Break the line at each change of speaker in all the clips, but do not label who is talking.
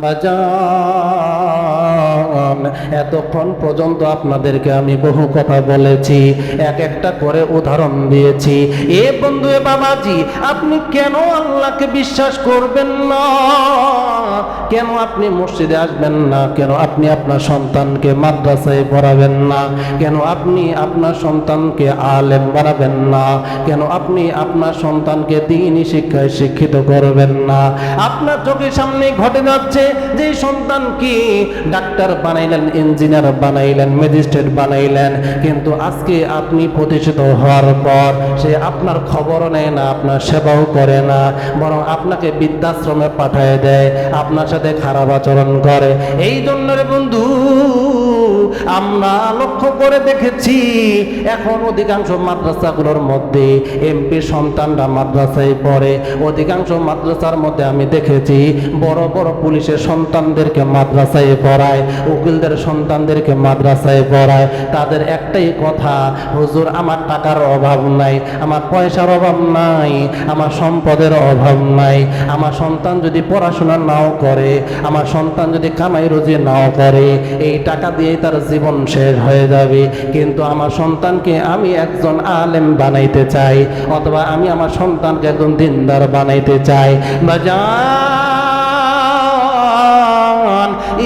বাজান, এতক্ষণ পর্যন্ত আপনাদেরকে আমি বহু কথা বলেছি, এক একটা করে উদাহরণ দিয়েছি। এ বন্ধু, এ বাবাজি, আপনি কেন আল্লাহকে বিশ্বাস করবেন না? কেন আপনি মসজিদে আসবেন না? কেন আপনি আপনার সন্তানকে মাদ্রাসায় পড়াবেন না? কেন আপনি আপনার সন্তানকে আলেম বানাবেন না? কেন আপনি আপনার সন্তানকে দ্বীনি শিক্ষায় শিক্ষিত করবেন না? আপনার চোখের সামনে ঘটে যাচ্ছে যে সন্তান কি ডাক্তার বানাইলেন, ইঞ্জিনিয়ার বানাইলেন, ম্যাজিস্ট্রেট বানাইলেন, কিন্তু আজকে আপনি প্রতিষ্ঠিত হওয়ার পর সে আপনার খবরও নেয় না, আপনার সেবাও করে না, বরং আপনাকে বৃদ্ধাশ্রমে পাঠিয়ে দেয়, আপনার সাথে খারাপ আচরণ করে। এই জন্য রে বন্ধু, আমরা লক্ষ্য করে দেখেছি এখন অধিকাংশ মাদ্রাসাগুলোর মধ্যে এমপি সন্তানরা মাদ্রাসায় পড়ে। অধিকাংশ মাদ্রাসার মধ্যে আমি দেখেছি বড় বড় পুলিশের সন্তানদেরকে মাদ্রাসায় পড়ায়, উকিলদের সন্তানদেরকে মাদ্রাসায় পড়ায়। তাদের একটাই কথা, হুজুর আমার টাকার অভাব নাই, আমার পয়সার অভাব নাই, আমার সম্পদের অভাব নাই, আমার সন্তান যদি পড়াশোনা নাও করে, আমার সন্তান যদি কামাই রুজি নাও করে, এই টাকা দিয়ে তার জীবন শেষ হয়ে যাবে, কিন্তু আমার সন্তানকে আমি একজন আলেম বানাইতে চাই, অথবা আমি আমার সন্তানকে একজন দিনদার বানাইতে চাই। বাজান,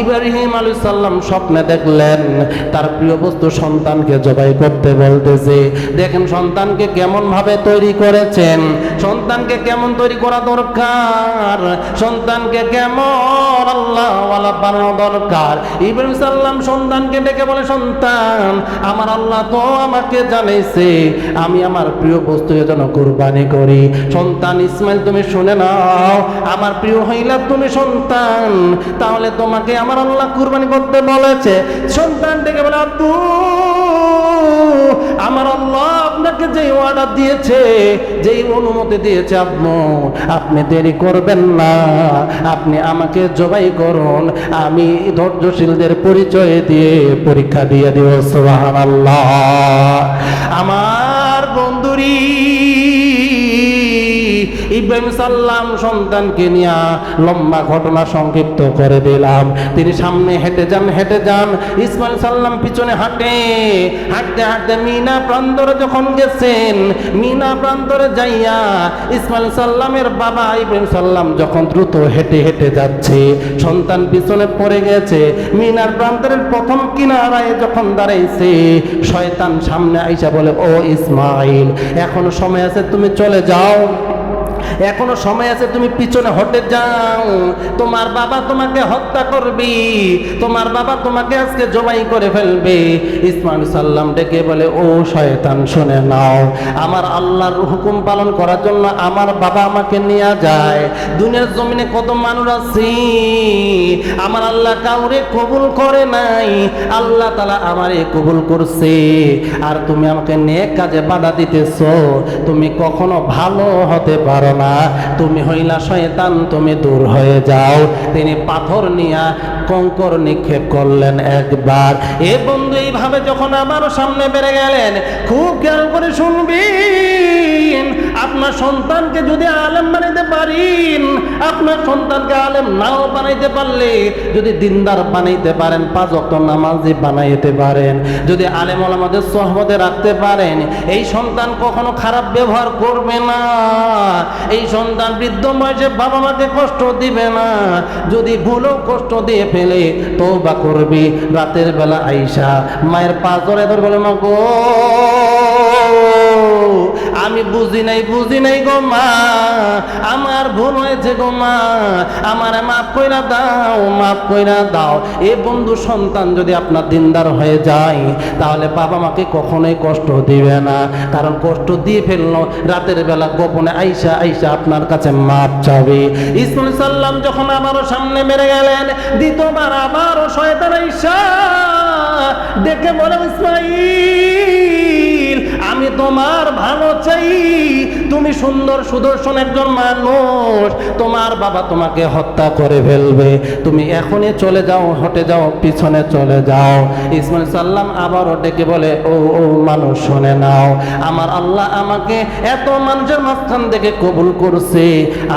ইব্রাহিম আলাইহিস সালাম স্বপ্নে দেখলেন তার প্রিয় বস্তু সন্তানকে জবাই করতে বলতেছে। দেখেন সন্তানকে কেমন ভাবে তৈরি করেছেন, সন্তানকে কেমন তৈরি করা দরকার, সন্তানকে কেমন আল্লাহওয়ালা বানানো দরকার। ইব্রাহিম সাল্লাম সন্তানকে ডেকে বলে, সন্তান, আমার আল্লাহ তো আমাকে জানাইছে আমি আমার প্রিয় বস্তুকে যেন কুরবানি করি। সন্তান ইসমাইল, তুমি শুনে নাও, আমার প্রিয় হইলা তুমি সন্তান, তাহলে তোমাকে আমার আল্লাহ কুরবানি করতে বলেছে। সন্তান ডেকে বলে, আব্বু, আমার আল্লাহ আপনাকে যেই অর্ডার দিয়েছে, যেই অনুমতি দিয়েছে, আব্বু আপনি দেরি করবেন না, আপনি আমাকে জবাই করুন, আমি ধৈর্যশীলদের পরিচয় দিয়ে পরীক্ষা দিয়ে দিব। সুবহানাল্লাহ। আমার বন্ধুরি, ইব্রাহিম সাল্লাম সন্তানকে নিয়ে লম্বা ঘটনা সংক্ষিপ্ত করে দিলাম। তিনি সামনে হেঁটে যান, ইসমাইল সাল্লাম পিছনে হাঁটতে হাঁটতে মিনা প্রান্তরে যখন গেছেন, মিনা প্রান্তরে যাইয়া ইসমাইল সাল্লামের বাবা ইব্রাহিম সাল্লাম যখন দ্রুত হেঁটে যাচ্ছে, সন্তান পিছনে পড়ে গেছে। মিনার প্রান্তরের প্রথম কিনারায় যখন দাঁড়াইছে, শয়তান সামনে আইসা বলে, ও ইসমাইল, এখনো সময় আছে, তুমি চলে যাও, এখনো সময় আছে, তুমি পিছনে হটে যাও, তোমার বাবা তোমাকে হত্যা করবি, তোমার বাবা তোমাকে আজকে জবাই করে ফেলবে। ইসমাইল সাল্লাম ডেকে বলে, ও শয়তান, শুনে নাও, আমার আল্লাহর হুকুম পালন করার জন্য আমার বাবা আমাকে নিয়ে যায়। দুনিয়ার জমিনে কত মানুষ আছে, আমার আল্লাহ কাউরে কবুল করে নাই, আল্লাহ তাআলা আমারে কবুল করছে, আর তুমি আমাকে নেক কাজে বাধা দিতেছো, তুমি কখনো ভালো হতে পারো না, তুমি হইলা শয়তান, তুমি দূর হয়ে যাও। তিনি পাথর নিয়ে কঙ্কর নিক্ষেপ করলেন একবার। এ বন্ধু, এইভাবে যখন আবারও সামনে বেড়ে গেলেন, খুব খেয়াল করে শুনবেন, আপনার সন্তানকে যদি আলেম বানাইতে পারেন, আপনার সন্তানকে আলেম নাও বানাইতে পারলে, যদি দিনদার বানাইতে পারেন, 5 ওয়াক্ত নামাজি বানাইতে পারেন, যদি আলেম ওলামাদের সোহবতে রাখতে পারেন, এই সন্তান কখনো খারাপ ব্যবহার করবে না, এই সন্তান বৃদ্ধ বয়সে বাবা মাকে কষ্ট দিবে না, যদি ভুলও কষ্ট দিয়ে ফেলে তওবা করবি, রাতের বেলা আইসা মায়ের পা ধরে বলে, মা গো, আমি বুঝি নাই গো মা, আমার ভুল হয়েছে গো মা, আমারে মাফ কইরা দাও। এ বন্ধু, সন্তান যদি আপনার দিনদার হয়ে যায়, তাহলে বাবা মাকে কখনোই কষ্ট দিবে না, কারণ কষ্ট দিয়ে ফেললো, রাতের বেলা গোপনে আইসা আপনার কাছে মাপ চাবে। ইসমাইল সাল্লাম যখন আবারও সামনে বেড়ে গেলেন, দ্বিতীয়বার আবারও শয়তান আইসা দেখে বলে, ইসমাইল, আমি তোমার ভালো চাই, তুমি সুন্দর সুদর্শন একজন মানুষ, তোমার বাবা তোমাকে হত্যা করে ফেলবে, তুমি এখনই চলে যাও, হটে যাও, পিছনে চলে যাও। ইসমাইল সাল্লাম আবারও ডেকে বলে, ও ও মানুষ শুনে নাও, আমার আল্লাহ আমাকে এত মানুষের মাঝখান থেকে কবুল করছে,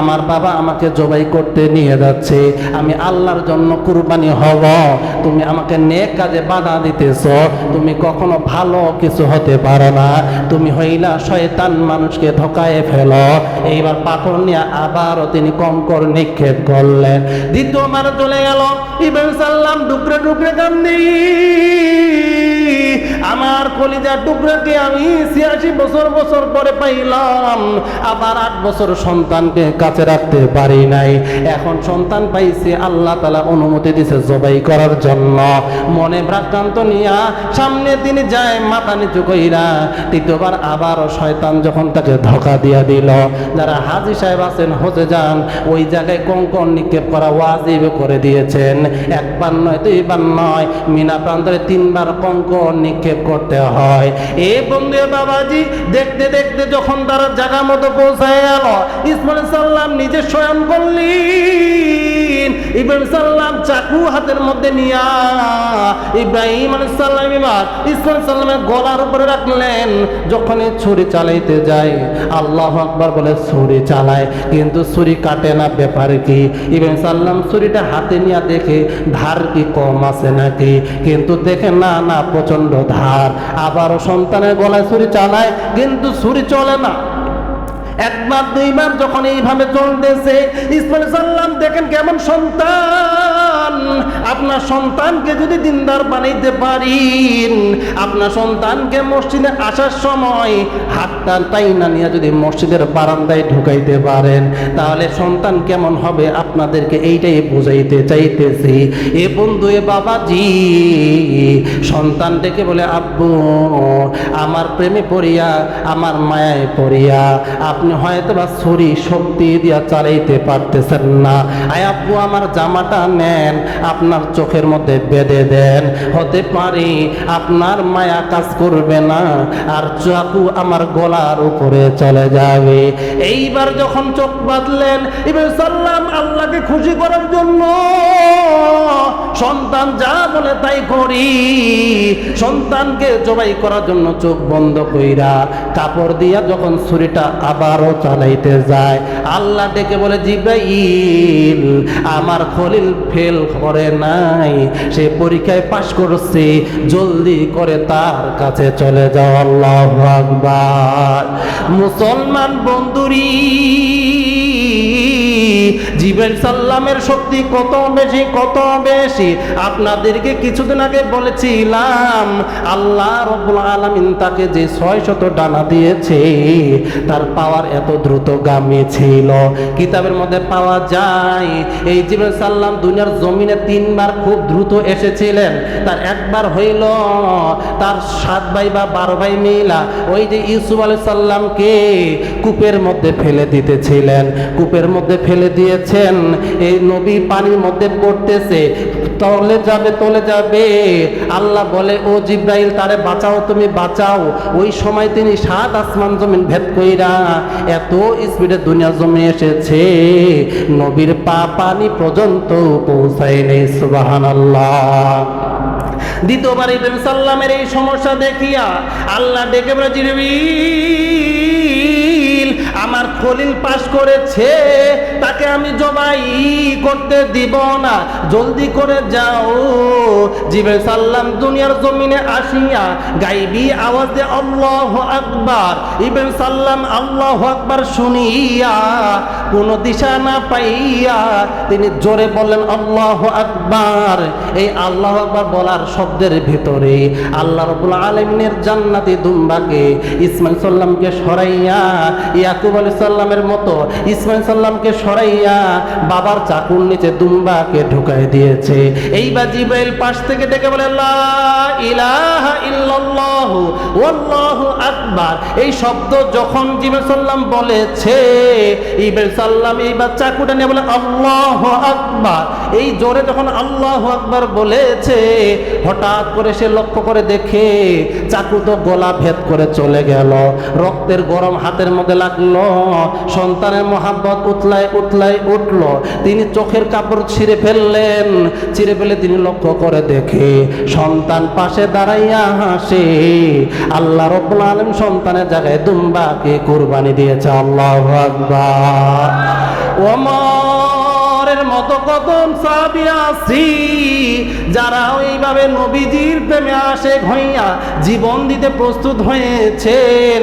আমার বাবা আমাকে জবাই করতে নিয়ে যাচ্ছে, আমি আল্লাহর জন্য কুরবানি হব, তুমি আমাকে নেক কাজে বাধা দিতেছ, তুমি কখনো ভালো কিছু হতে পারো না, তুমি হইলা শয়তান, মানুষকে ধোকায় ফেলো। এইবার পাথর নিয়ে আবারও তিনি কঙ্কর নিক্ষেপ করলেন। দ্বিতীয়বার চলে গেল। ইব্রাহিম সাল্লাম ডুকরে ডুকরে কান্দি, আমার কলিজার টুকরাকে আমি 86 বছর বছর পরে পাইলাম, আবার 8 বছর সন্তানকে কাছে রাখতে পারি নাই, এখন সন্তান পাইছি, আল্লাহ তাআলা অনুমতি দিয়েছে জবাই করার জন্য। মনে ভ্রাক্রান্ত নিয়া সামনে তিনি যায় মাথা নিচু কইরা। তৃতীয়বার আবারও শয়তান যখন তাকে ধোঁকা দিয়া দিল, যারা হাজী সাহেব আছেন হজে যান, ওই জায়গায় কঙ্কর নিক্ষেপ করা ওয়াজিব করে দিয়েছেন। একবার নয়, দুইবার নয়, মিনা প্রান্তরে 3 বার কঙ্কর নিক্ষেপ করতে হয়। এ বন্ধু বাবাজি, দেখতে দেখতে যখন তারা জায়গা মতো পৌঁছায় গেল, ইসমাইল সাল্লাম নিজে শয়ন করলেন। ইব্রাহিম সাল্লাম চাকু হাতের মধ্যে নিয়া ইব্রাহিম আলাইহিস সালাম ইসমাইল সাল্লামের গলার উপরে রাখলেন। যখনই ছুরি চালাইতে যায়, আল্লাহু আকবার বলে ছুরি চালায়, কিন্তু ছুরি কাটে না। ব্যাপার কি? ইব্রাহিম সাল্লাম ছুরিটা হাতে নিয়ে দেখে ধার কি কম আছে নাকি, কিন্তু দেখে না না, প্রচন্ড ধার। আবারও সন্তানের গলায় ছুরি চালায়, কিন্তু ছুরি চলে না। একবার দুইবার যখন এইভাবে চলতেছে, ইসমাইল সাল্লাম দেখেন কেমন সন্তান। আপনার সন্তানকে যদি দিনদার বানাইতে পারেন, আপনার সন্তানকে মসজিদে আসার সময় হাতটা টাইনা নিয়ে যদি মসজিদের বারান্দায় ঢুকাইতে পারেন, তাহলে সন্তান কেমন হবে আপনাদেরকে এইটাই বুঝাইতে চাইতেছি। এ বন্ধু, এ বাবাজি, সন্তান ডেকে বলে, আব্বু আমার প্রেমে পড়িয়া, আমার মায়ায় পড়িয়া আপনি হয়তো বা ছুরি শক্তি দিয়া চালাইতে পারতেছেন না, আয় আব্বু আমার জামাটা নেন, আপনার চোখের মধ্যে বেঁধে দেন, হতে পারে আপনার মায়া কাজ করবে না, আর চাকু আমার গলার উপরে চলে যাবে। এইবার যখন চোখ বাঁধলেন, ইব্রাহিম সাল্লাম আল্লাহকে খুশি করার জন্য সন্তান যা বলে তাই করি, সন্তানকে জবাই করার জন্য চোখ বন্ধ কইরা কাপড় দিয়া যখন ছুরিটা আবারও চালাইতে যায়, আল্লাহ ডেকে বলে, জিব্রাইল আমার খলিল ফেল করে নাই, সে পরীক্ষায় পাশ করছে, জলদি করে তার কাছে চলে যাও। আল্লাহু আকবার। মুসলমান বন্ধুরি, জিবরাইল সাল্লামের শক্তি কত বেশি, কত বেশি। আপনাদেরকে কিছুদিন আগে বলেছিলাম, আল্লাহ রাব্বুল আলামিন তাকে যে 600 ডানা দিয়েছে, তার পাওয়ার এত দ্রুতগামী ছিল। কিতাবের মধ্যে পাওয়া যায়, এই জিবরাইল সাল্লাম দুনিয়ার জমিনে 3 বার খুব দ্রুত এসেছিলেন। তার একবার হইল তার 7 ভাই বা 12 ভাই মিলা ওই যে ইউসুফ আলাইহিস সালামকে কূপের মধ্যে ফেলে দিতেছিলেন, কূপের মধ্যে ফেলে দিয়েছেন। এই নবী পানির মধ্যে পড়তেছে, তলে যাবে তলে যাবে, আল্লাহ বলে, ও জিব্রাইল তারে বাঁচাও, তুমি বাঁচাও। ওই সময় তিনি 7 আসমান জমিন ভেদ কইরা এত স্পিডে দুনিয়া জমে এসেছে, নবীর পা পানি পর্যন্ত পৌঁছায় নেই। সুবহানাল্লাহ। দ্বিতীয়বার ইব্রাহিম সাল্লামের এই সমস্যা দেখিয়া আল্লাহ ডেকে বলে, জিবরাইল আমার খলিল পাশ করেছে, তাকে আমি জবাই করতে দিব না, জলদি করে যাও। জিবরাইল সাল্লাম দুনিয়ার জমিনে আসিয়া গাইবি আওয়াজ দিয়ে আল্লাহু আকবার। ইব্রাহিম সাল্লাম আল্লাহু আকবার শুনিয়া কোনো দিশা না পাইয়া তিনি জোরে বললেন আল্লাহু আকবার। এই আল্লাহু আকবার বলার শব্দের ভিতরে আল্লাহ রাব্বুল আলামিনের জান্নাতি দুম্বাকে ইসমাইল সাল্লামকে সরাইয়া, ইয়াকুব আলাইহিস সালামের মতো ইসমাইল সাল্লামকে সরাইয়া বাবার চাকুর নিচে দুম্বাকে ঢুকাই দিয়েছে। এইবার জিবরাইল পাশ থেকে ডেকে বলে, লা ইলাহা ইল্লাল্লাহ ওয়াল্লাহু আকবার। এই শব্দ যখন জিবরাইল সাল্লাম বলেছে, ইব্রাহিম সাল্লাম এইবার চাকুটা নিয়ে বলে আল্লাহু আকবার। এই জোরে যখন আল্লাহু আকবার বলেছে, হঠাৎ করে সে লক্ষ্য করে দেখে চাকু তো গলা ভেদ করে চলে গেল, রক্তের গরম হাতের মধ্যে লাগলো, সন্তানের মহাব্বত উতলায় উঠলো। তিনি চোখের কাপড় ছিঁড়ে ফেললেন, ছিঁড়ে ফেলে তিনি লক্ষ্য করে দেখে সন্তান পাশে দাঁড়াইয়া হাসে। আল্লাহ রাব্বুল আলামিন সন্তানের জায়গায় দুম্বাকে কুরবানি দিয়েছে। আল্লাহু আকবার। ওমরের মতো কত সাহাবী আছি যারা ওইভাবে নবীজির প্রেমে আশিক হইয়া জীবন দিতে প্রস্তুত হয়েছেন।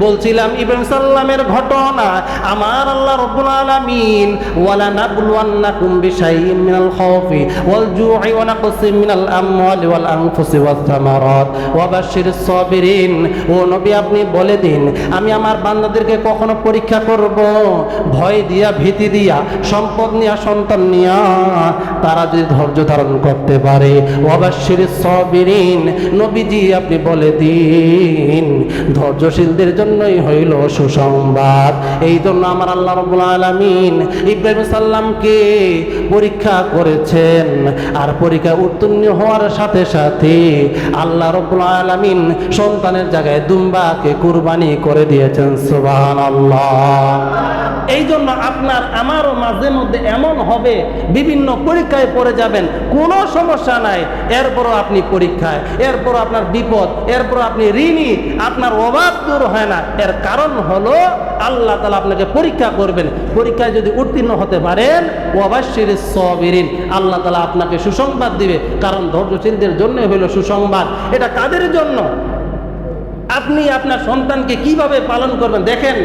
বলছিলাম ইব্রাহিম সাল্লামের ঘটনা। আমার আল্লাহ রাব্বুল আলামিন ওয়ালা নাবলুওয়ান্নাকুম বিশাইইন মিনাল খাউফি ওয়াল জু'i ওয়া নাকসিম মিনাল আমওয়ালি ওয়াল আনফুসি ওয়াস সামারাত ওয়া বাশশিরিস সাবিরিন। ও নবী, আপনি বলে দিন, আমি আমার বান্দাদেরকে কখনো পরীক্ষা করব ভয় দিয়া, ভীতি দিয়া, সম্পদ নিয়া, সন্তান নিয়া, তারা যদি ধৈর্য ধারণ করতে পারে। ওয়া বাশশিরিস সাবিরিন, নবীজি আপনি বলে দিন ধৈর্যশীলদের জন্যই হইল সুসংবাদ। এই জন্য আমার আল্লাহ রাব্বুল আলামিন ইব্রাহিম সাল্লামকে পরীক্ষা করেছেন, আর পরীক্ষা উত্তীর্ণ হওয়ার সাথে সাথে আল্লাহ রাব্বুল আলামিন সন্তানের জায়গায় দুম্বাকে কুরবানি করে দিয়েছেন। সুবহানাল্লাহ। এই জন্য আপনার আমারও মাঝে মধ্যে এমন হবে, বিভিন্ন পরীক্ষায় পড়ে যাবেন, কোনো সমস্যা নাই, এরপরও আপনি পরীক্ষায়, এরপরও আপনার বিপদ, এরপরও আপনি ঋণী, আপনার অভাব দূর হয় না। এর কারণ হলো আল্লাহ তাআলা আপনাকে পরীক্ষা করবেন। পরীক্ষায় যদি উত্তীর্ণ হতে পারেন, ওয়া বাশশিরিস সাবিরিন, আল্লাহ তাআলা আপনাকে সুসংবাদ দিবে। কারণ ধৈর্যশীলদের জন্য হইল সুসংবাদ। এটা কাদের জন্য? আপনি আপনার সন্তানকে কিভাবে পালন করবেন। দেখেন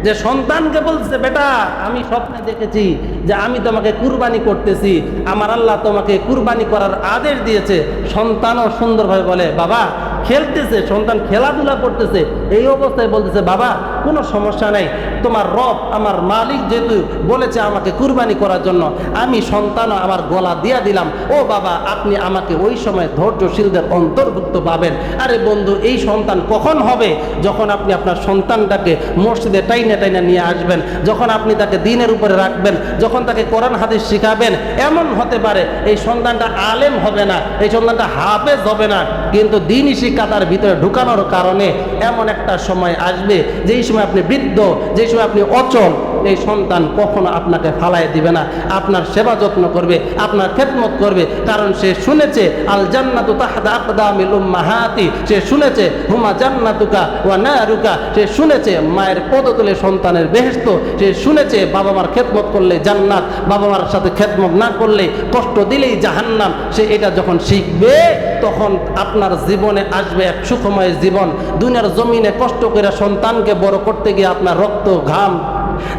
যে সন্তানকে বলছে, বেটা আমি স্বপ্নে দেখেছি যে আমি তোমাকে কুরবানি করতেছি, আমার আল্লাহ তোমাকে কুরবানি করার আদেশ দিয়েছে। সন্তানও সুন্দরভাবে বলে, বাবা খেলতেছে, সন্তান খেলাধুলা করতেছে, এই অবস্থায় বলতেছে, বাবা কোনো সমস্যা নাই, তোমার রব আমার মালিক যেহেতু বলেছে আমাকে কুরবানি করার জন্য, আমি সন্তানও আমার গলা দিয়া দিলাম। ও বাবা, আপনি আমাকে ওই সময় ধৈর্যশীলদের অন্তর্ভুক্ত পাবেন। আরে বন্ধু, এই সন্তান কখন হবে? যখন আপনি আপনার সন্তানটাকে মসজিদে টাইনা নিয়ে আসবেন, যখন আপনি তাকে দ্বীনের উপরে রাখবেন, যখন তাকে কোরআন হাদিস শিখাবেন। এমন হতে পারে এই সন্তানটা আলেম হবে না, এই সন্তানটা হাফেজ হবে না, কিন্তু দ্বীনি শিক্ষা তার ভিতরে ঢুকানোর কারণে এমন একটা সময় আসবে, যেই সময় আপনি বৃদ্ধ, যেই সময় আপনি অচল, এই সন্তান কখনো আপনাকে ফালাই দিবে না, আপনার সেবা যত্ন করবে, আপনার খেদমত করবে। কারণ সে শুনেছে আল জান্নাতু তাহতা আকদামিল উম্মাহাতি, সে শুনেছে হুমা জান্নাতুকা ওয়া নারুকা, সে শুনেছে মায়ের পদতলে সন্তানের বেহেশত, সে শুনেছে বাবা মার খেদমত করলে জান্নাত, বাবা মার সাথে খেদমত না করলে, কষ্ট দিলেই জাহান্নাম। সে এটা যখন শিখবে, তখন আপনার জীবনে আসবে এক সুখময় জীবন। দুনিয়ার জমিনে কষ্ট করে সন্তানকে বড় করতে গিয়ে আপনার রক্ত ঘাম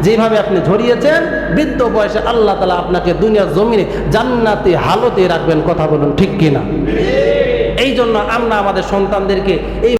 যেভাবে আপনি ঝরিয়েছেন, বৃদ্ধ বয়সে আল্লাহ তাআলা আপনাকে দুনিয়ার জমিনে জান্নাতি হালতে রাখবেন। কথা বলুন ঠিক কিনা? এই জন্য আমরা আমাদের সন্তানদেরকে এই